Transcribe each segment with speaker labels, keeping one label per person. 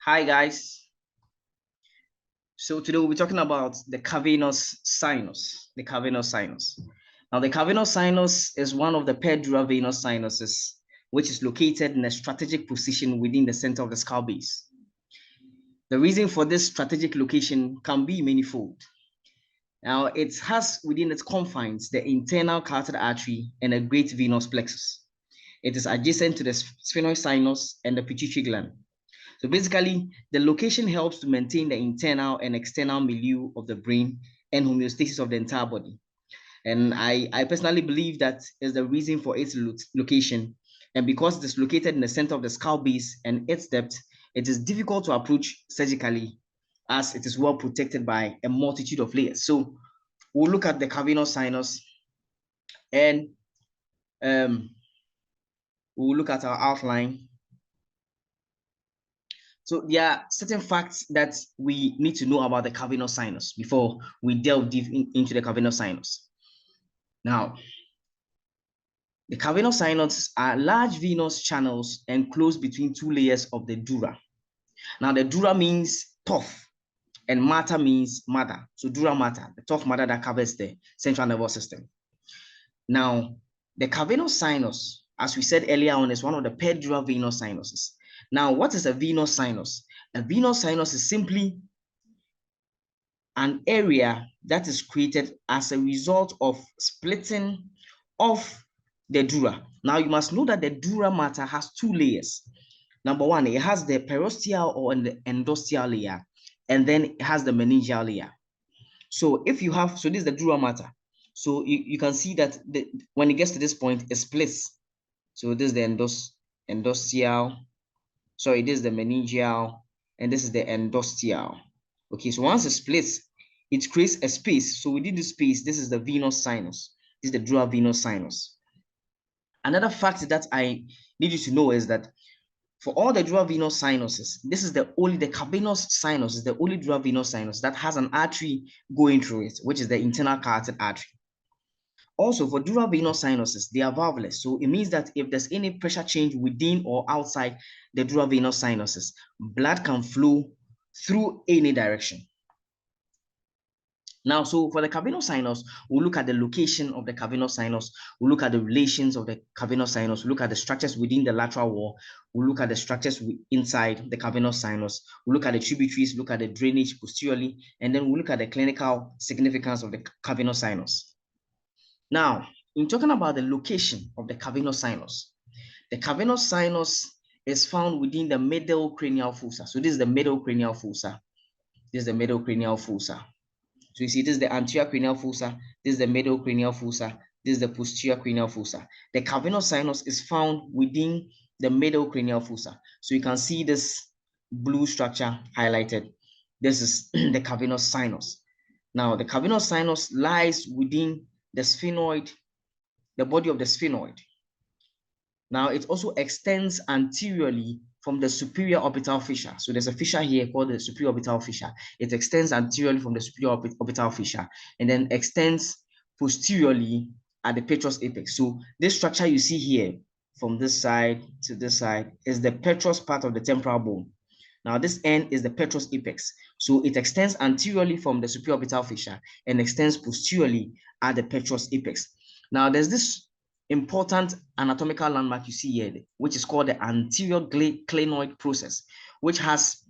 Speaker 1: Hi guys. So today we'll be talking about the cavernous sinus. The cavernous sinus. Now the cavernous sinus is one of the paired venous sinuses, which is located in a strategic position within the center of the skull base. The reason for this strategic location can be manifold. Now it has within its confines the internal carotid artery and a great venous plexus. It is adjacent to the sphenoid sinus and the pituitary gland. So basically, the location helps to maintain the internal and external milieu of the brain and homeostasis of the entire body. And I personally believe that is the reason for its location. And because it is located in the center of the skull base and its depth, it is difficult to approach surgically as it is well protected by a multitude of layers. So we'll look at the cavernous sinus and we'll look at our outline. So there are certain facts that we need to know about the cavernous sinus before we delve deep into the cavernous sinus. Now, the cavernous sinus are large venous channels enclosed between two layers of the dura. Now, the dura means tough and mater means mother. So dura mater, the tough matter that covers the central nervous system. Now, the cavernous sinus, as we said earlier on, is one of the paired venous sinuses. Now, what is a venous sinus? A venous sinus is simply an area that is created as a result of splitting of the dura. Now, you must know that the dura mater has two layers. Number one, it has the perosteal or the endosteal layer, and then it has the meningeal layer. So if you have, so this is the dura mater. So you can see that when it gets to this point, it splits. So this is the endosteal, sorry, this is the meningeal, and this is the endosteal. Okay, so once it splits, it creates a space. So within this space, this is the venous sinus. This is the dura venous sinus. Another fact that I need you to know is that for all the dura venous sinuses, this is the cavernous sinus is the only dura venous sinus that has an artery going through it, which is the internal carotid artery. Also, for dura venous sinuses, they are valveless. So it means that if there's any pressure change within or outside the dura venous sinuses, blood can flow through any direction. Now, so for the cavernous sinus, we'll look at the location of the cavernous sinus. We'll look at the relations of the cavernous sinus. We'll look at the structures within the lateral wall. We'll look at the structures inside the cavernous sinus. We'll look at the tributaries, look at the drainage posteriorly, and then we'll look at the clinical significance of the cavernous sinus. Now, in talking about the location of the cavernous sinus is found within the middle cranial fossa. So this is the middle cranial fossa. This is the middle cranial fossa. So you see, this is the anterior cranial fossa, this is the middle cranial fossa, this is the posterior cranial fossa. The cavernous sinus is found within the middle cranial fossa. So you can see this blue structure highlighted. This is the cavernous sinus. Now, the cavernous sinus lies within the sphenoid, the body of the sphenoid. Now, it also extends anteriorly from the superior orbital fissure. So there's a fissure here called the superior orbital fissure. It extends anteriorly from the superior orbital fissure and then extends posteriorly at the petrous apex. So this structure you see here from this side to this side is the petrous part of the temporal bone. Now this end is the petrous apex. So it extends anteriorly from the superior orbital fissure and extends posteriorly at the petrous apex. Now there's this important anatomical landmark you see here, which is called the anterior clinoid process, which has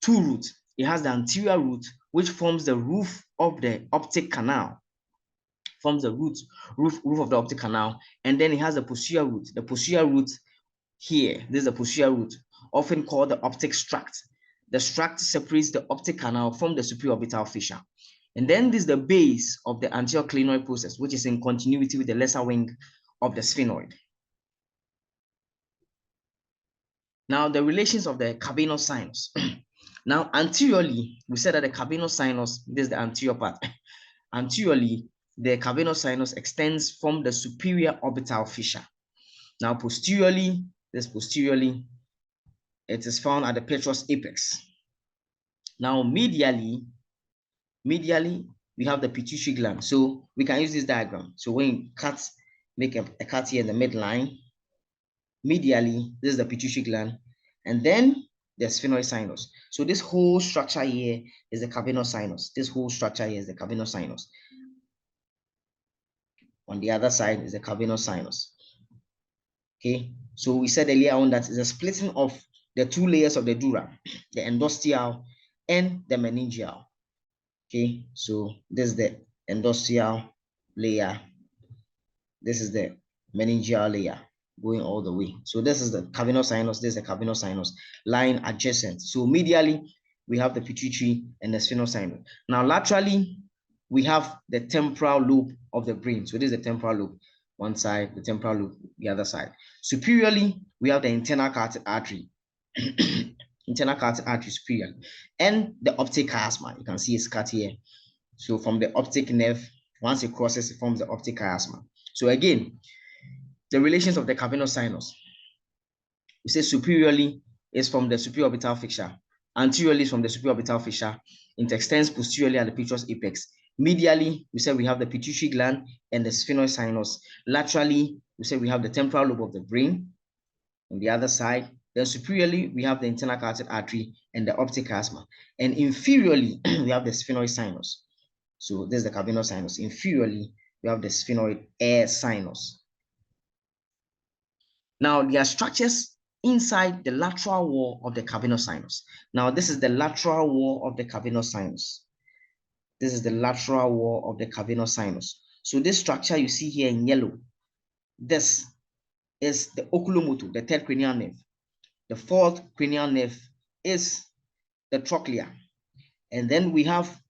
Speaker 1: two roots. It has the anterior root, which forms the roof of the optic canal, forms the roof of the optic canal, and then it has the posterior root. The posterior root here, this is the posterior root, often called the optic struct. The struct separates the optic canal from the superior orbital fissure. And then this is the base of the anterior clinoid process, which is in continuity with the lesser wing of the sphenoid. Now, the relations of the cavernous sinus. Now, anteriorly, we said that the cavernous sinus, this is the anterior part. Anteriorly, the cavernous sinus extends from the superior orbital fissure. Now, posteriorly, it is found at the petrous apex. Now, medially, we have the pituitary gland. So we can use this diagram. So when you make a cut here in the midline, medially, this is the pituitary gland. And then the sphenoid sinus. So this whole structure here is the cavernous sinus. This whole structure here is the cavernous sinus. On the other side is the cavernous sinus. Okay, so we said earlier on that it's a splitting of the two layers of the dura, the endosteal and the meningeal. Okay, so this is the endosteal layer. This is the meningeal layer going all the way. So this is the cavernous sinus. This is the cavernous sinus lying adjacent. So medially, we have the pituitary and the sphenoid sinus. Now laterally, we have the temporal lobe of the brain. So this is the temporal lobe, one side, the temporal lobe, the other side. Superiorly, we have the internal carotid artery. Internal carotid artery superior, and the optic chiasma. You can see it's cut here. So from the optic nerve, once it crosses, it forms the optic chiasma. So again, the relations of the cavernous sinus. We say superiorly is from the supraorbital fissure, anteriorly is from the supraorbital fissure, it extends posteriorly at the petrous apex. Medially, we say we have the pituitary gland and the sphenoid sinus. Laterally, we say we have the temporal lobe of the brain. On the other side, then superiorly, we have the internal carotid artery and the optic chiasma. And inferiorly, we have the sphenoid sinus. So this is the cavernous sinus. Inferiorly, we have the sphenoid air sinus. Now, there are structures inside the lateral wall of the cavernous sinus. Now, this is the lateral wall of the cavernous sinus. This is the lateral wall of the cavernous sinus. So this structure you see here in yellow, this is the oculomotor, the third cranial nerve. The fourth cranial nerve is the trochlea. And then we have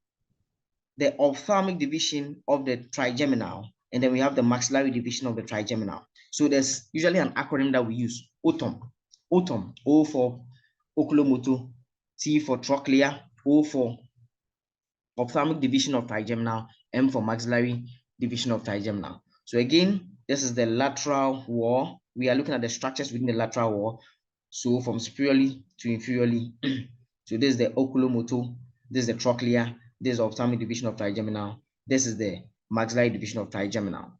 Speaker 1: the ophthalmic division of the trigeminal, and then we have the maxillary division of the trigeminal. So there's usually an acronym that we use, OTOM. OTOM, O for oculomotor, T for trochlea, O for ophthalmic division of trigeminal, M for maxillary division of trigeminal. So again, this is the lateral wall. We are looking at the structures within the lateral wall. So from superiorly to inferiorly. So this is the oculomotor, this is the trochlea, this is the ophthalmic division of trigeminal, this is the maxillary division of trigeminal.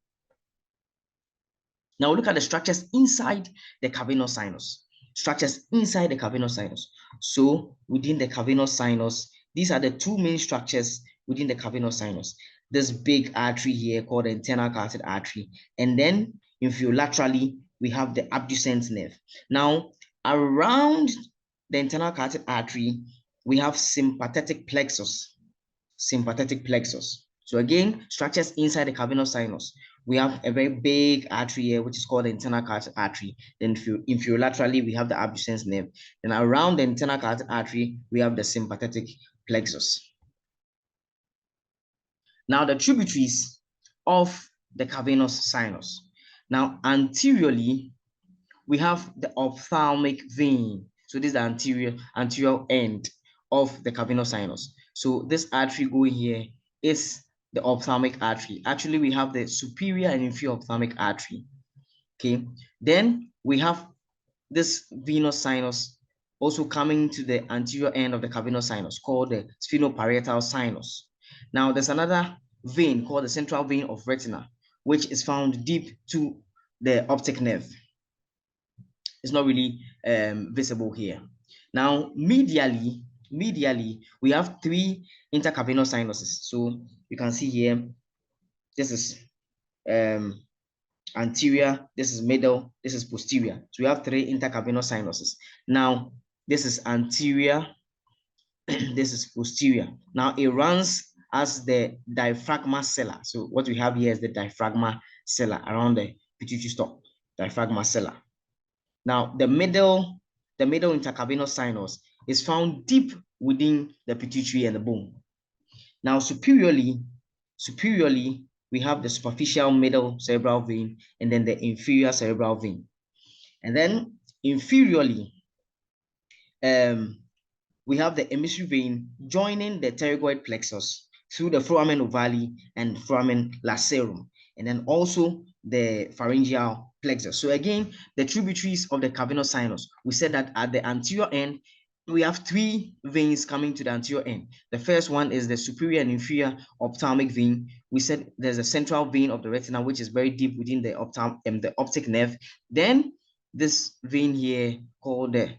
Speaker 1: Now look at the structures inside the cavernous sinus. Structures inside the cavernous sinus. So within the cavernous sinus, these are the two main structures within the cavernous sinus. This big artery here called the internal carotid artery. And then inferiorlaterally, we have the abducens nerve. Now, around the internal carotid artery, we have sympathetic plexus. Sympathetic plexus. So again, structures inside the cavernous sinus. We have a very big artery here, which is called the internal carotid artery. Then inferiorlaterally, we have the abducens nerve. Then around the internal carotid artery, we have the sympathetic plexus. Now the tributaries of the cavernous sinus. Now anteriorly, we have the ophthalmic vein. So this is the anterior end of the cavernous sinus. So this artery going here is the ophthalmic artery. Actually, we have the superior and inferior ophthalmic artery. Okay, then we have this venous sinus also coming to the anterior end of the cavernous sinus called the sphenoparietal sinus. Now there's another vein called the central vein of retina, which is found deep to the optic nerve. It's not really visible here. Now medially, we have three intercavernous sinuses. So you can see here, this is anterior, this is middle, this is posterior. So we have three intercavernous sinuses. Now this is anterior, this is posterior. Now it runs as the diaphragma sella. So what we have here is the diaphragma sella around the pituitary stalk, diaphragma sella. Now the middle intercavernous sinus is found deep within the pituitary and the bone. Now superiorly, we have the superficial middle cerebral vein and then the inferior cerebral vein. And then inferiorly, we have the emissary vein joining the pterygoid plexus through the foramen ovale and foramen lacerum, and then also the pharyngeal plexus. So again, the tributaries of the cavernous sinus, we said that at the anterior end, we have three veins coming to the anterior end. The first one is the superior and inferior ophthalmic vein. We said there's a central vein of the retina, which is very deep within the optic nerve. Then this vein here called the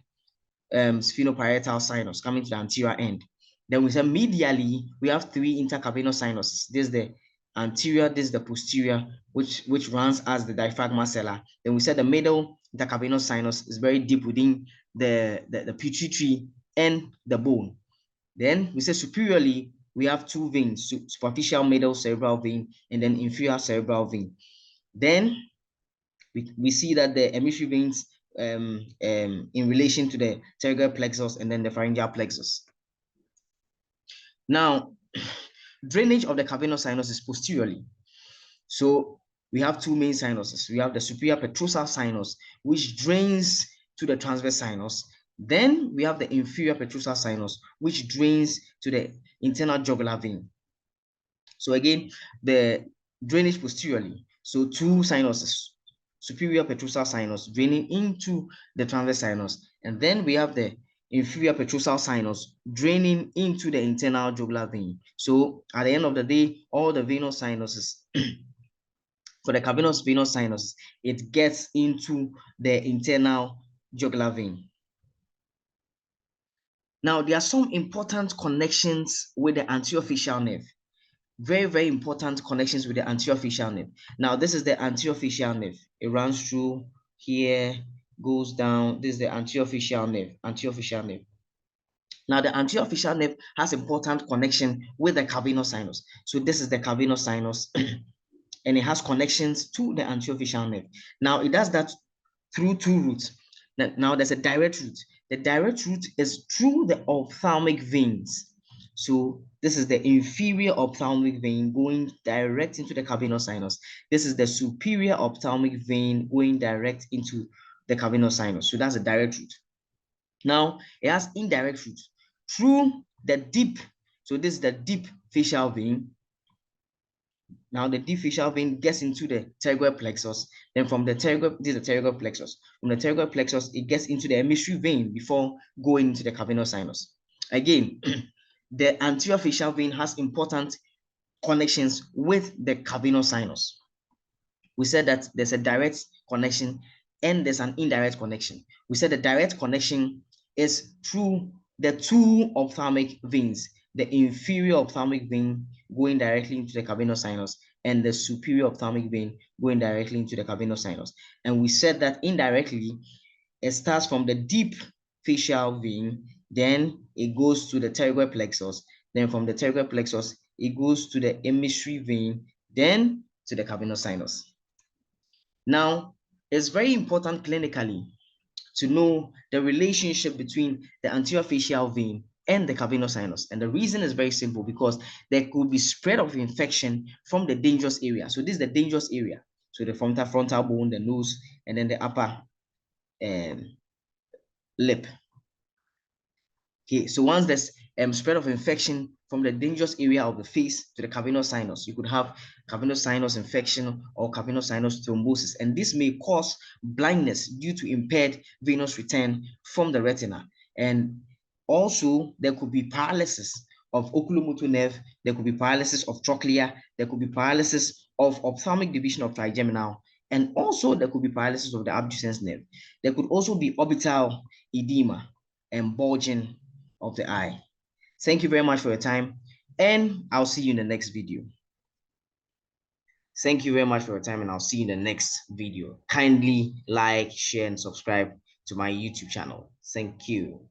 Speaker 1: sphenoparietal sinus coming to the anterior end. Then we said medially, we have 3 intercavernous sinuses. This is the anterior, this is the posterior, which runs as the diaphragma sella. Then we said the middle intercavernous sinus is very deep within the pituitary and the bone. Then we say superiorly, we have 2 veins, superficial middle cerebral vein and then inferior cerebral vein. Then we see that the emissory veins in relation to the pterygoid plexus and then the pharyngeal plexus. Now, drainage of the cavernous sinus is posteriorly. So we have 2 main sinuses. We have the superior petrosal sinus, which drains to the transverse sinus. Then we have the inferior petrosal sinus, which drains to the internal jugular vein. So again, the drainage posteriorly. So 2 sinuses, superior petrosal sinus draining into the transverse sinus. And then we have the inferior petrosal sinus draining into the internal jugular vein. So at the end of the day, all the venous sinuses, for the cavernous venous sinus, it gets into the internal jugular vein. Now, there are some important connections with the anterior facial nerve. Very, very important connections with the anterior facial nerve. Now, this is the anterior facial nerve. It runs through here, goes down. This is the anterior facial nerve, anterior facial nerve. Now, the anterior facial nerve has important connection with the cavernous sinus. So this is the cavernous sinus, and it has connections to the anterior facial nerve. Now, it does that through 2 routes. Now, there's a direct route. The direct route is through the ophthalmic veins. So this is the inferior ophthalmic vein going direct into the cavernous sinus. This is the superior ophthalmic vein going direct into the cavernous sinus. So that's a direct route. Now, it has indirect route through the deep. So this is the deep facial vein. Now the deep facial vein gets into the pterygoid plexus. Then from the pterygoid, this is the pterygoid plexus. From the pterygoid plexus, it gets into the emissory vein before going into the cavernous sinus. Again, the anterior facial vein has important connections with the cavernous sinus. We said that there's a direct connection and there's an indirect connection. We said the direct connection is through the 2 ophthalmic veins, the inferior ophthalmic vein going directly into the cavernous sinus and the superior ophthalmic vein going directly into the cavernous sinus. And we said that indirectly, it starts from the deep facial vein, then it goes to the pterygoid plexus, then from the pterygoid plexus, it goes to the emissory vein, then to the cavernous sinus. Now, it's very important clinically to know the relationship between the anterior facial vein and the cavernous sinus. And the reason is very simple, because there could be spread of infection from the dangerous area. So this is the dangerous area. So the frontal bone, the nose, and then the upper lip. Okay, so once there's spread of infection from the dangerous area of the face to the cavernous sinus, you could have cavernous sinus infection or cavernous sinus thrombosis, and this may cause blindness due to impaired venous return from the retina. And also, there could be paralysis of oculomotor nerve, there could be paralysis of trochlea, there could be paralysis of ophthalmic division of trigeminal, and also there could be paralysis of the abducens nerve. There could also be orbital edema and bulging of the eye. Thank you very much for your time, and I'll see you in the next video. Thank you very much for your time, and I'll see you in the next video. Kindly like, share, and subscribe to my YouTube channel. Thank you.